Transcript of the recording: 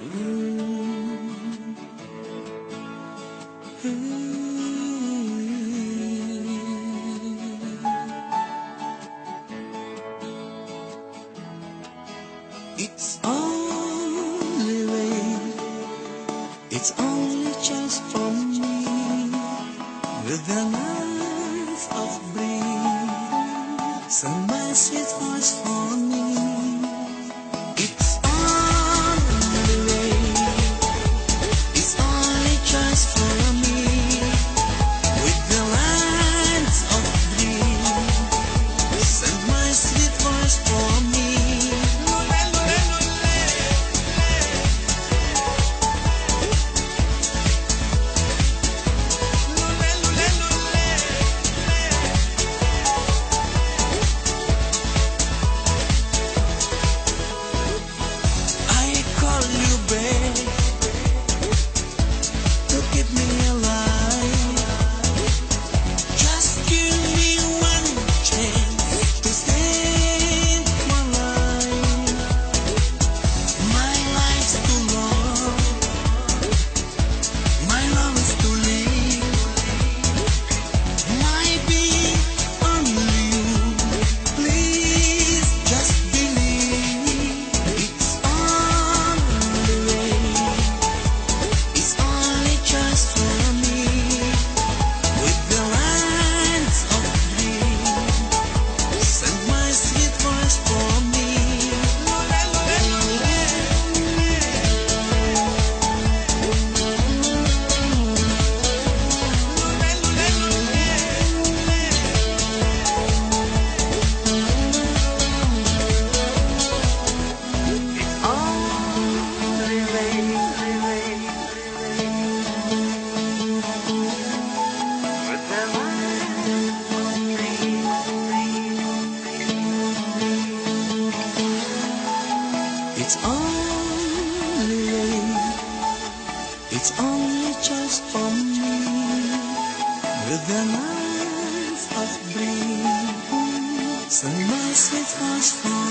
It's only rain, it's only just for me, with the light of breeze, send my sweet voice for me. It's only rain, it's only just for me, with the light of breeze, send my sweet voice for me. It's only rain, it's only just for me, with the light of breeze, send my sweet voice for